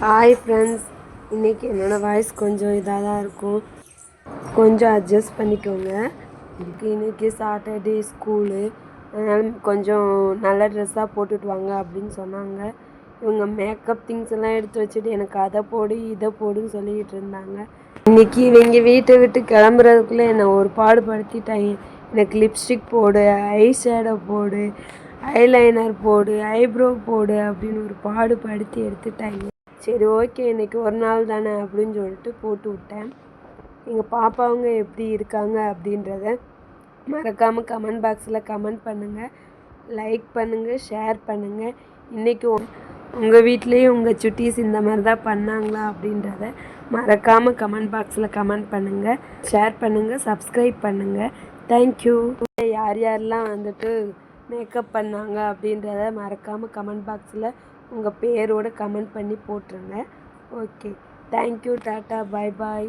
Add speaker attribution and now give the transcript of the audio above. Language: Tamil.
Speaker 1: ஹாய் ஃப்ரெண்ட்ஸ், இன்றைக்கி என்னோடய வாய்ஸ் கொஞ்சம் இதாக தான் இருக்கும், கொஞ்சம் அட்ஜஸ்ட் பண்ணிக்கோங்க. இன்றைக்கி சாட்டர்டே ஸ்கூலு, அதனால் கொஞ்சம் நல்ல ட்ரெஸ்ஸாக போட்டுட்டு வாங்க அப்படின்னு சொன்னாங்க. இவங்க மேக்கப் திங்ஸ் எல்லாம் எடுத்து வச்சுட்டு எனக்கு அதை போடு இதை போடுன்னு சொல்லிக்கிட்டு இருந்தாங்க. இன்றைக்கி இவங்க வீட்டை விட்டு கிளம்புறதுக்குள்ளே என்னை ஒரு பாடுபடுத்திட்டாங்க. எனக்கு லிப்ஸ்டிக் போடு, ஐ ஷேடோ போடு, ஐலைனர் போடு, ஐப்ரோ போடு அப்படின்னு ஒரு பாடுபடுத்தி எடுத்துட்டாங்க. சரி, ஓகே, இன்றைக்கி ஒரு நாள் தானே அப்படின்னு சொல்லிட்டு போட்டு விட்டேன். எங்கள் பாப்பாவங்க எப்படி இருக்காங்க அப்படின்றத மறக்காமல் கமெண்ட் பாக்ஸில் கமெண்ட் பண்ணுங்கள், லைக் பண்ணுங்கள், ஷேர் பண்ணுங்கள். இன்றைக்கி உங்கள் வீட்லேயும் உங்கள் சுட்டீஸ் இந்த மாதிரி தான் பண்ணாங்களா அப்படின்றத மறக்காமல் கமெண்ட் பாக்ஸில் கமெண்ட் பண்ணுங்கள், ஷேர் பண்ணுங்கள், சப்ஸ்கிரைப் பண்ணுங்கள். தேங்க்யூ. யார் யாரெல்லாம் வந்துட்டு மேக்கப் பண்ணாங்க அப்படின்றத மறக்காமல் கமெண்ட் பாக்ஸில் உங்கள் பேரோட கமெண்ட் பண்ணி போட்டுருங்க. ஓகே, தேங்க்யூ, டாட்டா, பாய் பாய்.